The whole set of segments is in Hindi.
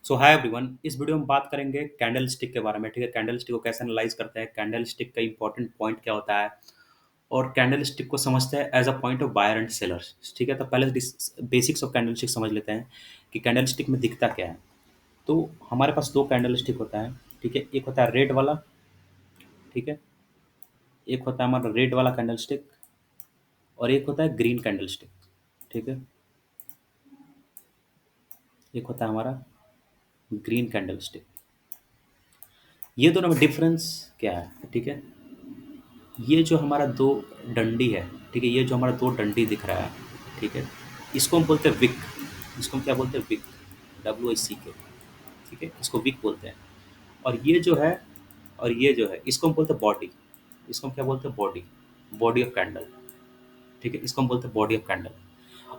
सो हाय एवरीवन, इस वीडियो में बात करेंगे कैंडल स्टिक के बारे में। ठीक है, कैंडल स्टिक को कैसे एनालाइज करते हैं, कैंडल स्टिक का इंपॉर्टेंट पॉइंट क्या होता है और कैंडल स्टिक को समझते हैं as a point of buyer and sellers. ठीक है, तो पहले बेसिक्स ऑफ कैंडल स्टिक समझ लेते हैं कि कैंडल स्टिक में दिखता क्या है। तो हमारे पास दो कैंडल स्टिक होता है। ठीक है, एक होता है रेड वाला। ठीक है, एक होता है हमारा रेड वाला कैंडल स्टिक और एक होता है ग्रीन कैंडल स्टिक। ठीक है, एक होता है हमारा ग्रीन कैंडल स्टिक। ये दोनों में डिफरेंस क्या है? ठीक है, ये जो हमारा दो डंडी है, ठीक है, ये जो हमारा दो डंडी दिख रहा है, ठीक है, इसको हम बोलते हैं विक। इसको हम क्या बोलते हैं? Wick, WICK। ठीक है, इसको विक बोलते हैं। और ये जो है, और ये जो है, इसको हम बोलते हैं बॉडी। इसको हम क्या बोलते हैं? Body, body of candle. ठीक है, इसको हम बोलते हैं बॉडी ऑफ कैंडल।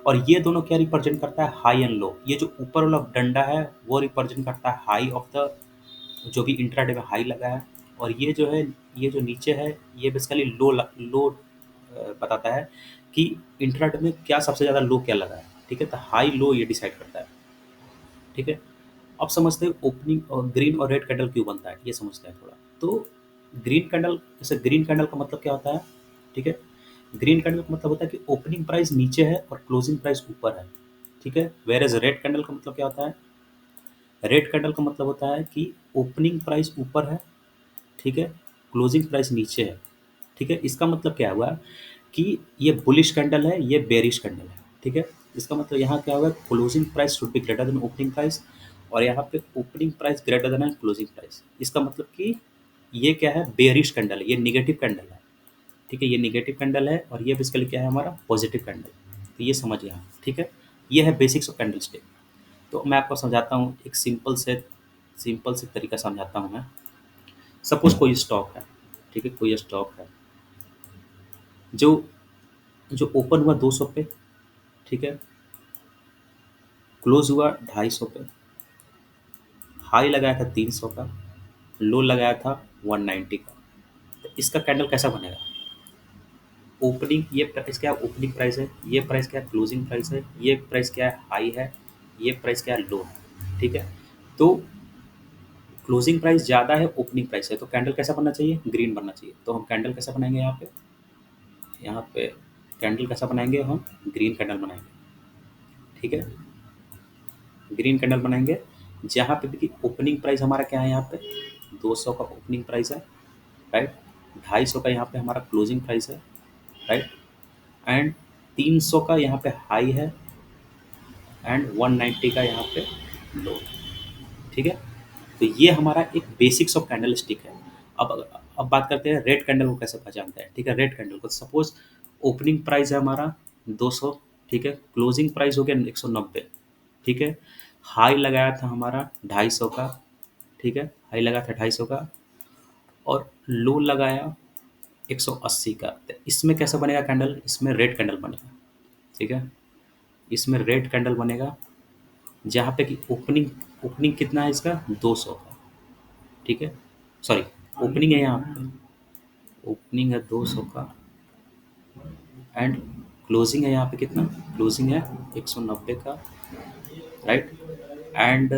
और ये दोनों क्या रिप्रेजेंट करता है? High and low. ये जो ऊपर वाला डंडा है वो रिप्रेजेंट करता है हाई ऑफ द, जो भी इंट्राडे में हाई लगा है। और ये जो है, ये जो नीचे है, ये बेसिकली लो बताता है कि इंट्राडे में क्या सबसे ज़्यादा लो क्या लगा है। ठीक है, तो हाई लो ये डिसाइड करता है। ठीक है, अब समझते हैं ओपनिंग और ग्रीन और रेड कैंडल क्यों बनता है, ये समझते हैं थोड़ा। तो ग्रीन कैंडल, जैसे ग्रीन कैंडल का मतलब क्या होता है? ठीक है, ग्रीन कैंडल का मतलब होता है कि ओपनिंग प्राइस नीचे है और क्लोजिंग प्राइस ऊपर है। ठीक है, वेयर एज रेड कैंडल का मतलब क्या होता है? रेड कैंडल का मतलब होता है कि ओपनिंग प्राइस ऊपर है, ठीक है, क्लोजिंग प्राइस नीचे है। ठीक है, इसका मतलब क्या हुआ कि ये बुलिश कैंडल है, ये बेरिश कैंडल है। ठीक है, इसका मतलब यहाँ क्या होगा? Closing price should be greater than opening price, और यहाँ पे opening price greater than closing price. इसका मतलब कि ये क्या है? बेरिश कैंडल है, ये निगेटिव कैंडल है। ठीक है, ये निगेटिव कैंडल है और ये बेसिकली क्या है? हमारा पॉजिटिव कैंडल। तो ये समझ यहाँ। ठीक है, ये है बेसिक्स ऑफ कैंडल स्टिक। तो मैं आपको समझाता हूँ, एक सिंपल से तरीका समझाता हूँ मैं। सपोज कोई स्टॉक है, ठीक है, कोई स्टॉक है जो जो ओपन हुआ 200 पे, ठीक है, क्लोज हुआ 250 पे, हाई लगाया था 300 का, लो लगाया था 190 का। तो इसका कैंडल कैसा बनेगा? ओपनिंग, ये प्राइस क्या है? ओपनिंग प्राइस है। ये प्राइस क्या है? क्लोजिंग प्राइस है। ये प्राइस क्या है? हाई है। ये प्राइस क्या है? लो है। ठीक है, तो क्लोजिंग प्राइस ज़्यादा है, ओपनिंग प्राइस है, तो कैंडल कैसा बनना चाहिए? ग्रीन बनना चाहिए। तो हम कैंडल कैसा बनाएंगे यहाँ पे? यहाँ पे कैंडल कैसा बनाएंगे हम? ग्रीन कैंडल बनाएंगे। ठीक है, ग्रीन कैंडल बनाएंगे जहाँ पे भी ओपनिंग प्राइस हमारा क्या है? यहाँ पे 200 का ओपनिंग प्राइस है, राइट। 250 का यहाँ पे हमारा क्लोजिंग प्राइस है, राइट। एंड 300 का यहाँ पे हाई है एंड 190 का यहाँ पे लो। ठीक है, तो ये हमारा एक बेसिक्स ऑफ कैंडल स्टिक है। अब बात करते हैं रेड कैंडल को कैसे पहचानते हैं। ठीक है, रेड कैंडल को सपोज ओपनिंग प्राइस है हमारा 200, ठीक है, क्लोजिंग प्राइस हो गया 190। ठीक है, हाई लगाया था हमारा 250 का, ठीक है, हाई लगाया था 250 का, और लो लगाया 180 का। तो इसमें कैसा बनेगा कैंडल? इसमें रेड कैंडल बनेगा। ठीक है, इसमें रेड कैंडल बनेगा जहाँ पे कि ओपनिंग, ओपनिंग कितना है इसका? 200 का। ठीक है, सॉरी, ओपनिंग है यहाँ पे, ओपनिंग है 200 का एंड क्लोजिंग है यहाँ पे कितना? क्लोजिंग है 190 का, राइट। एंड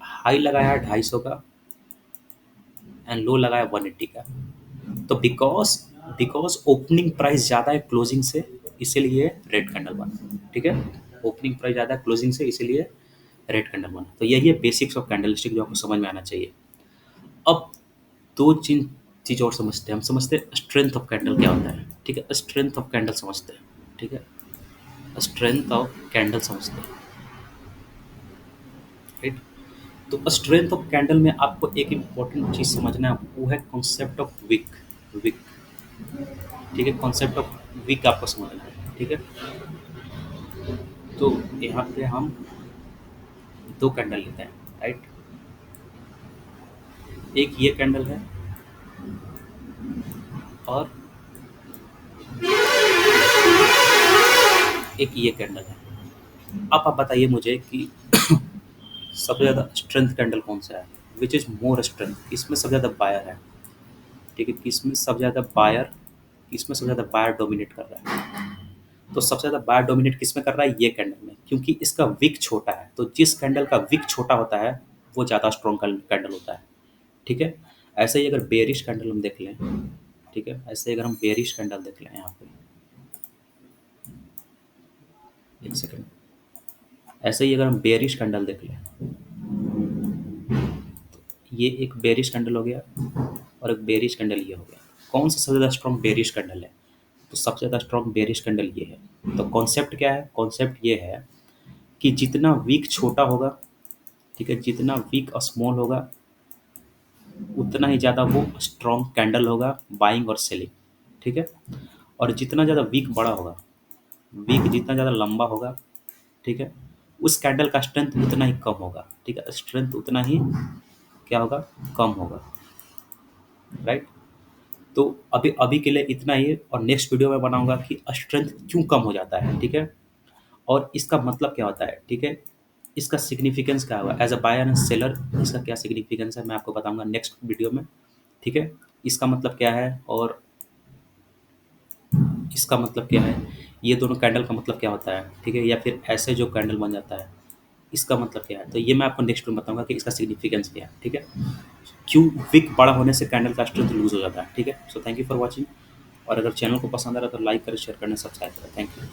हाई लगाया है 250 का एंड लो लगाया 180 का। तो बिकॉज बिकॉज ओपनिंग प्राइस ज़्यादा है क्लोजिंग से, इसीलिए रेड कैंडल बना। ठीक है, ओपनिंग प्राइस ज़्यादा है क्लोजिंग से, इसीलिए रेड कैंडल बना। तो यही है बेसिक्स ऑफ कैंडल स्टिक जो आपको समझ में आना चाहिए। अब दो चीज और समझते हैं। हम समझते हैं स्ट्रेंथ ऑफ कैंडल क्या होता है। ठीक है, स्ट्रेंथ ऑफ कैंडल समझते हैं। ठीक है, स्ट्रेंथ ऑफ कैंडल समझते हैं, राइट। तो स्ट्रेंथ ऑफ कैंडल में आपको एक इम्पॉर्टेंट चीज समझना है, वो है कॉन्सेप्ट ऑफ विक। विक, ठीक है, कॉन्सेप्ट ऑफ विक आपको समझना है। ठीक है, तो यहाँ पे हम दो कैंडल लेते हैं, राइट। एक ये कैंडल है और एक ये कैंडल है। अब आप बताइए मुझे कि सबसे ज़्यादा स्ट्रेंथ कैंडल कौन सा है? विच इज़ मोर स्ट्रेंथ, इसमें सबसे ज़्यादा बायर है। ठीक है, किसमें सबसे ज़्यादा बायर, इसमें सबसे ज़्यादा बायर डोमिनेट कर रहा है। तो सबसे ज़्यादा बायर डोमिनेट किसमें कर रहा है? ये कैंडल में, क्योंकि इसका विक छोटा है। तो जिस कैंडल का विक छोटा होता है वो ज़्यादा स्ट्रॉन्ग कैंडल होता है, ठीक है। ऐसे ही अगर बेयरिश कैंडल हम देख लें, ठीक है, ऐसे अगर हम बेयरिश कैंडल देख लें यहाँ पे, एक सेकंड, ऐसे ही अगर हम बेयरिश कैंडल देख लें, ये एक बेयरिश कैंडल हो गया और एक बेयरिश कैंडल ये हो गया। कौन सा सबसे ज़्यादा स्ट्रॉन्ग बेयरिश कैंडल है? तो सबसे ज़्यादा स्ट्रॉन्ग बेयरिश कैंडल ये है। तो कॉन्सेप्ट क्या है? कॉन्सेप्ट ये है कि जितना वीक छोटा होगा, ठीक है, जितना वीक स्मॉल होगा, उतना ही ज़्यादा वो स्ट्रॉन्ग कैंडल होगा बाइंग और सेलिंग, ठीक है। और जितना ज़्यादा वीक बड़ा होगा, वीक जितना ज़्यादा लंबा होगा, ठीक है, उस कैंडल का स्ट्रेंथ उतना ही कम होगा, ठीक है, स्ट्रेंथ उतना ही क्या होगा, कम होगा, राइट। तो अभी अभी के लिए इतना ही, और नेक्स्ट वीडियो में बनाऊंगा कि स्ट्रेंथ क्यों कम हो जाता है, ठीक है, और इसका मतलब क्या होता है, ठीक है, इसका सिग्निफिकेंस क्या होगा as a buyer and seller, इसका क्या सिग्निफिकेंस है मैं आपको बताऊंगा नेक्स्ट वीडियो में, ठीक है। इसका मतलब क्या है और इसका मतलब क्या है, ये दोनों कैंडल का मतलब क्या होता है, ठीक है, या फिर ऐसे जो कैंडल बन जाता है इसका मतलब क्या है, तो ये मैं आपको नेक्स्ट में बताऊंगा कि इसका सिग्निफिकेंस क्या है, ठीक है, क्यों विक बड़ा होने से कैंडल का स्ट्रेंथ लूज हो जाता है, ठीक है। So thank you for watching, और अगर चैनल को पसंद आ रहा है तो लाइक करें, शेयर करें, सब्सक्राइब करें। Thank you.